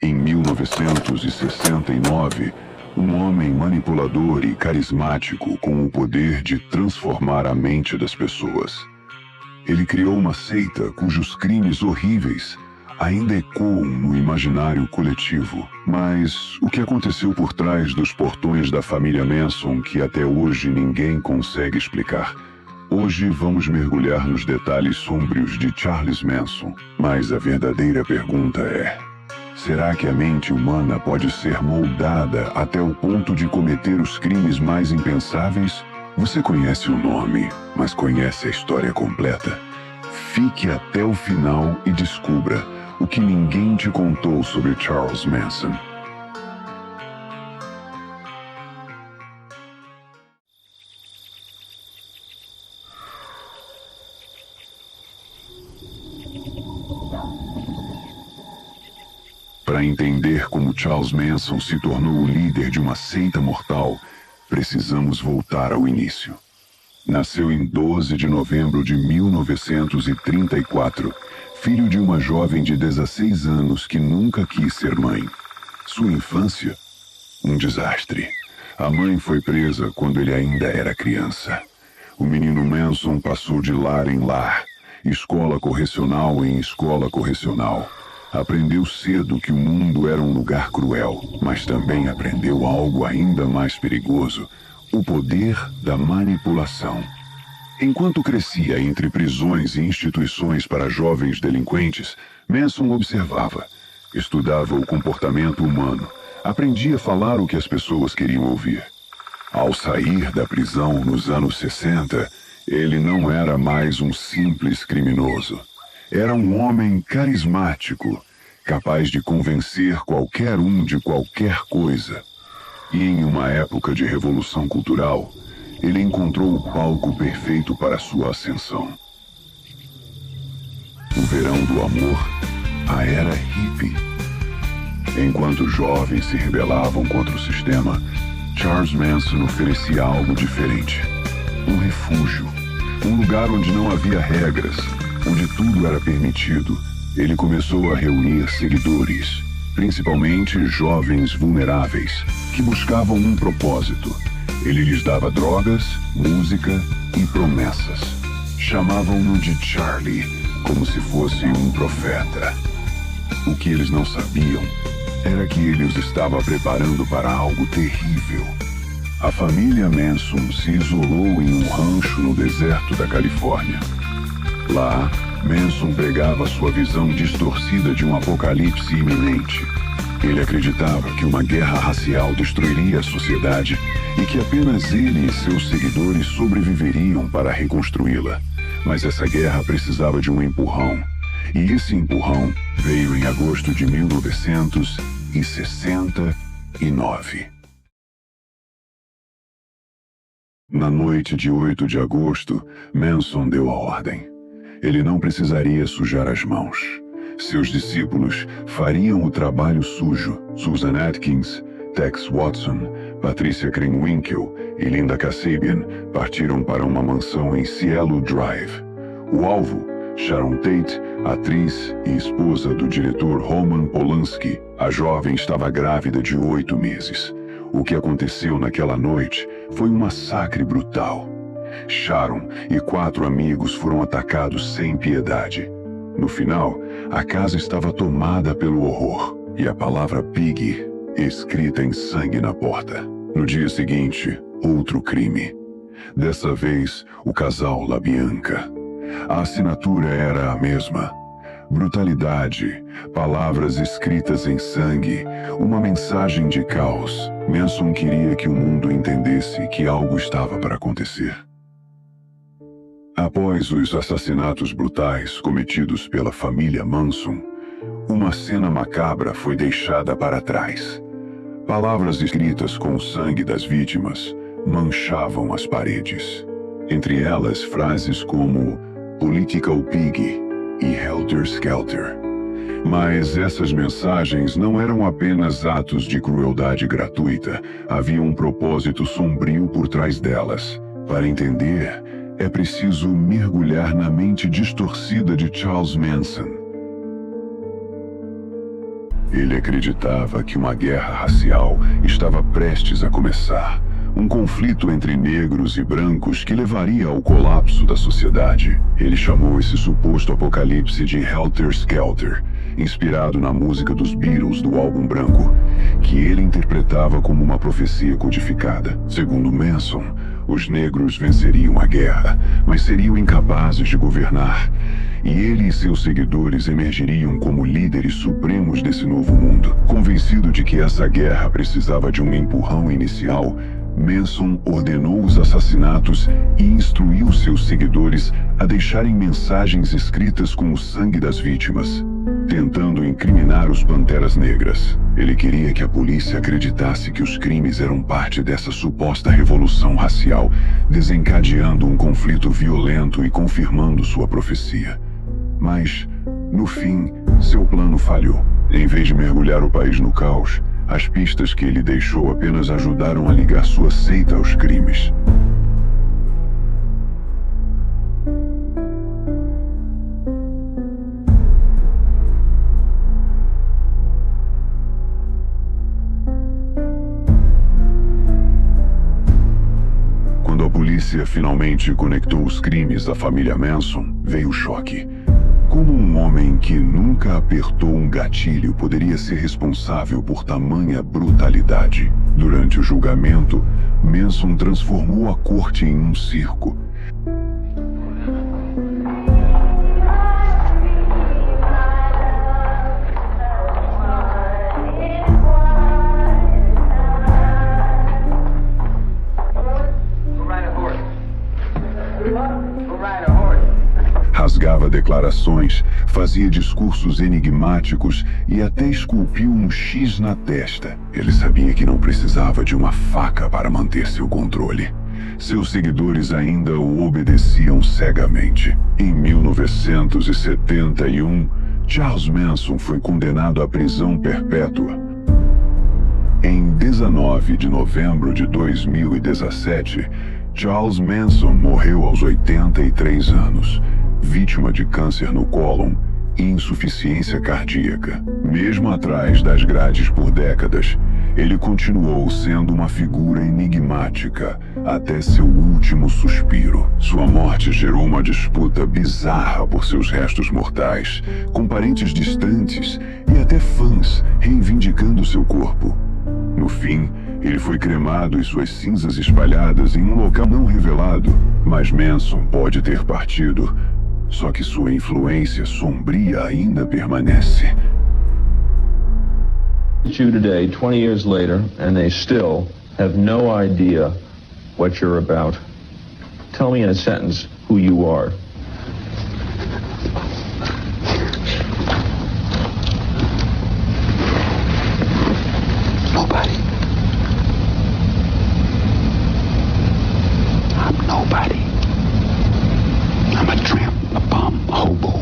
Em 1969, um homem manipulador e carismático com o poder de transformar a mente das pessoas. Ele criou uma seita cujos crimes horríveis ainda ecoam no imaginário coletivo. Mas o que aconteceu por trás dos portões da família Manson que até hoje ninguém consegue explicar? Hoje vamos mergulhar nos detalhes sombrios de Charles Manson. Mas a verdadeira pergunta é: será que a mente humana pode ser moldada até o ponto de cometer os crimes mais impensáveis? Você conhece o nome, mas conhece a história completa? Fique até o final e descubra o que ninguém te contou sobre Charles Manson. Para entender como Charles Manson se tornou o líder de uma seita mortal, precisamos voltar ao início. Nasceu em 12 de novembro de 1934, filho de uma jovem de 16 anos que nunca quis ser mãe. Sua infância? Um desastre. A mãe foi presa quando ele ainda era criança. O menino Manson passou de lar em lar, escola correcional em escola correcional. Aprendeu cedo que o mundo era um lugar cruel, mas também aprendeu algo ainda mais perigoso: o poder da manipulação. Enquanto crescia entre prisões e instituições para jovens delinquentes, Manson observava, estudava o comportamento humano, aprendia a falar o que as pessoas queriam ouvir. Ao sair da prisão nos anos 60, ele não era mais um simples criminoso. Era um homem carismático, capaz de convencer qualquer um de qualquer coisa. E em uma época de revolução cultural, ele encontrou o palco perfeito para sua ascensão. O verão do amor, a era hippie. Enquanto jovens se rebelavam contra o sistema, Charles Manson oferecia algo diferente. Um refúgio, um lugar onde não havia regras, onde tudo era permitido. Ele começou a reunir seguidores, principalmente jovens vulneráveis, que buscavam um propósito. Ele lhes dava drogas, música e promessas. Chamavam-no de Charlie, como se fosse um profeta. O que eles não sabiam era que ele os estava preparando para algo terrível. A família Manson se isolou em um rancho no deserto da Califórnia. Lá, Manson pregava sua visão distorcida de um apocalipse iminente. Ele acreditava que uma guerra racial destruiria a sociedade e que apenas ele e seus seguidores sobreviveriam para reconstruí-la. Mas essa guerra precisava de um empurrão. E esse empurrão veio em agosto de 1969. Na noite de 8 de agosto, Manson deu a ordem. Ele não precisaria sujar as mãos. Seus discípulos fariam o trabalho sujo. Susan Atkins, Tex Watson, Patricia Krenwinkel e Linda Kasabian partiram para uma mansão em Cielo Drive. O alvo, Sharon Tate, atriz e esposa do diretor Roman Polanski. A jovem estava grávida de 8 meses. O que aconteceu naquela noite foi um massacre brutal. Sharon e 4 amigos foram atacados sem piedade. No final, a casa estava tomada pelo horror e a palavra Pig escrita em sangue na porta. No dia seguinte, outro crime. Dessa vez, o casal LaBianca. A assinatura era a mesma. Brutalidade, palavras escritas em sangue, uma mensagem de caos. Manson queria que o mundo entendesse que algo estava para acontecer. Após os assassinatos brutais cometidos pela família Manson, uma cena macabra foi deixada para trás. Palavras escritas com o sangue das vítimas manchavam as paredes. Entre elas, frases como Political Pig e Helter Skelter. Mas essas mensagens não eram apenas atos de crueldade gratuita. Havia um propósito sombrio por trás delas. Para entender, é preciso mergulhar na mente distorcida de Charles Manson. Ele acreditava que uma guerra racial estava prestes a começar. Um conflito entre negros e brancos que levaria ao colapso da sociedade. Ele chamou esse suposto apocalipse de Helter Skelter, inspirado na música dos Beatles do álbum branco, que ele interpretava como uma profecia codificada. Segundo Manson, os negros venceriam a guerra, mas seriam incapazes de governar. E ele e seus seguidores emergiriam como líderes supremos desse novo mundo. Convencido de que essa guerra precisava de um empurrão inicial, Manson ordenou os assassinatos e instruiu seus seguidores a deixarem mensagens escritas com o sangue das vítimas, tentando incriminar os Panteras Negras. Ele queria que a polícia acreditasse que os crimes eram parte dessa suposta revolução racial, desencadeando um conflito violento e confirmando sua profecia. Mas, no fim, seu plano falhou. Em vez de mergulhar o país no caos, as pistas que ele deixou apenas ajudaram a ligar sua seita aos crimes. Quando a polícia finalmente conectou os crimes da família Manson, veio o choque. Como um homem que nunca apertou um gatilho poderia ser responsável por tamanha brutalidade? Durante o julgamento, Manson transformou a corte em um circo. Rasgava declarações, fazia discursos enigmáticos e até esculpiu um X na testa. Ele sabia que não precisava de uma faca para manter seu controle. Seus seguidores ainda o obedeciam cegamente. Em 1971, Charles Manson foi condenado à prisão perpétua. Em 19 de novembro de 2017, Charles Manson morreu aos 83 anos. Vítima de câncer no cólon e insuficiência cardíaca. Mesmo atrás das grades por décadas, ele continuou sendo uma figura enigmática até seu último suspiro. Sua morte gerou uma disputa bizarra por seus restos mortais, com parentes distantes e até fãs reivindicando seu corpo. No fim, ele foi cremado e suas cinzas espalhadas em um local não revelado, mas Manson pode ter partido. Só que sua influência sombria ainda permanece. You today, 20 years later, and they still have no idea what you're about. Tell me in a sentence who you are. Nobody. I'm nobody. I'm a tramp. A bum, a hobo.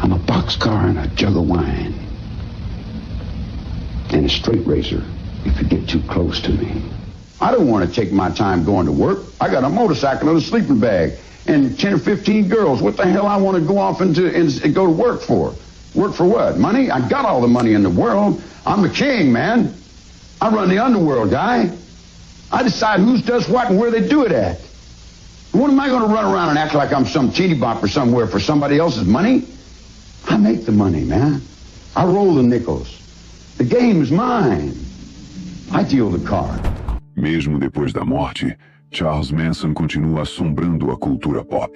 I'm a boxcar and a jug of wine. And a straight razor if you get too close to me. I don't want to take my time going to work. I got a motorcycle and a sleeping bag and 10 or 15 girls. What the hell I want to go off and go to work for? Work for what? Money? I got all the money in the world. I'm the king, man. I run the underworld, guy. I decide who does what and where they do it at. What am I going to run around and act like I'm some teeny bopper somewhere for somebody else's money? I make the money, man. I roll the nickels. The game is mine. I deal the card. Mesmo depois da morte, Charles Manson continua assombrando a cultura pop.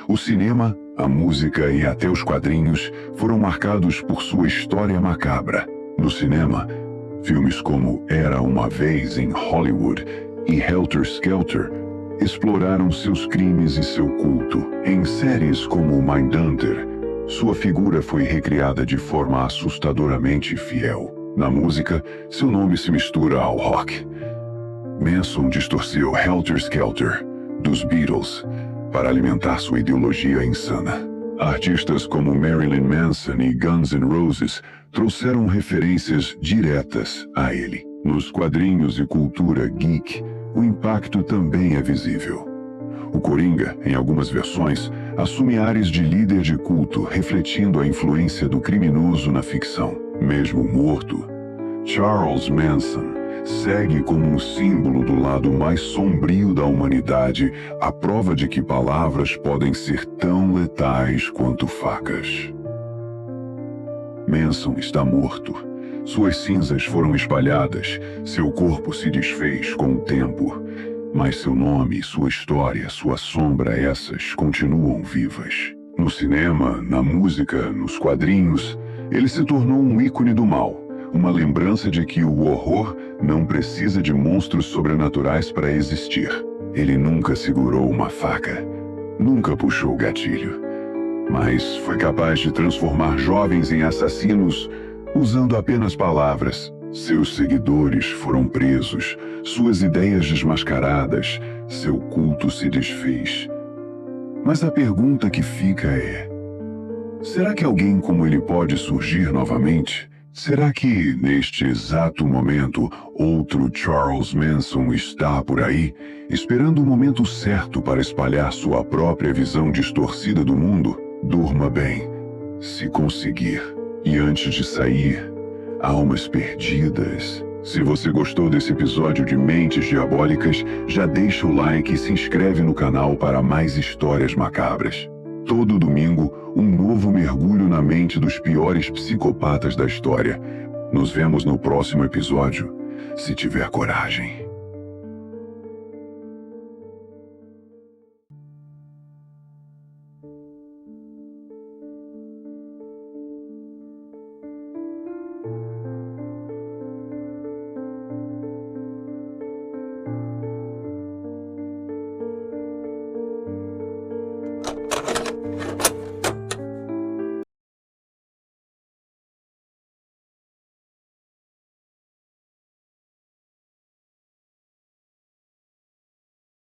O cinema, a música e até os quadrinhos foram marcados por sua história macabra. No cinema, filmes como Era Uma Vez em Hollywood e Helter Skelter exploraram seus crimes e seu culto. Em séries como Mindhunter, sua figura foi recriada de forma assustadoramente fiel. Na música, seu nome se mistura ao rock. Manson distorceu Helter Skelter, dos Beatles, para alimentar sua ideologia insana. Artistas como Marilyn Manson e Guns N' Roses trouxeram referências diretas a ele. Nos quadrinhos e cultura geek, o impacto também é visível. O Coringa, em algumas versões, assume ares de líder de culto, refletindo a influência do criminoso na ficção. Mesmo morto, Charles Manson segue como um símbolo do lado mais sombrio da humanidade, a prova de que palavras podem ser tão letais quanto facas. Manson está morto. Suas cinzas foram espalhadas, seu corpo se desfez com o tempo, mas seu nome, sua história, sua sombra, essas continuam vivas. No cinema, na música, nos quadrinhos, ele se tornou um ícone do mal, uma lembrança de que o horror não precisa de monstros sobrenaturais para existir. Ele nunca segurou uma faca, nunca puxou o gatilho, mas foi capaz de transformar jovens em assassinos usando apenas palavras. Seus seguidores foram presos, suas ideias desmascaradas, seu culto se desfez. Mas a pergunta que fica é: será que alguém como ele pode surgir novamente? Será que, neste exato momento, outro Charles Manson está por aí, esperando o momento certo para espalhar sua própria visão distorcida do mundo? Durma bem, se conseguir. E antes de sair, almas perdidas. Se você gostou desse episódio de Mentes Diabólicas, já deixa o like e se inscreve no canal para mais histórias macabras. Todo domingo, um novo mergulho na mente dos piores psicopatas da história. Nos vemos no próximo episódio, se tiver coragem.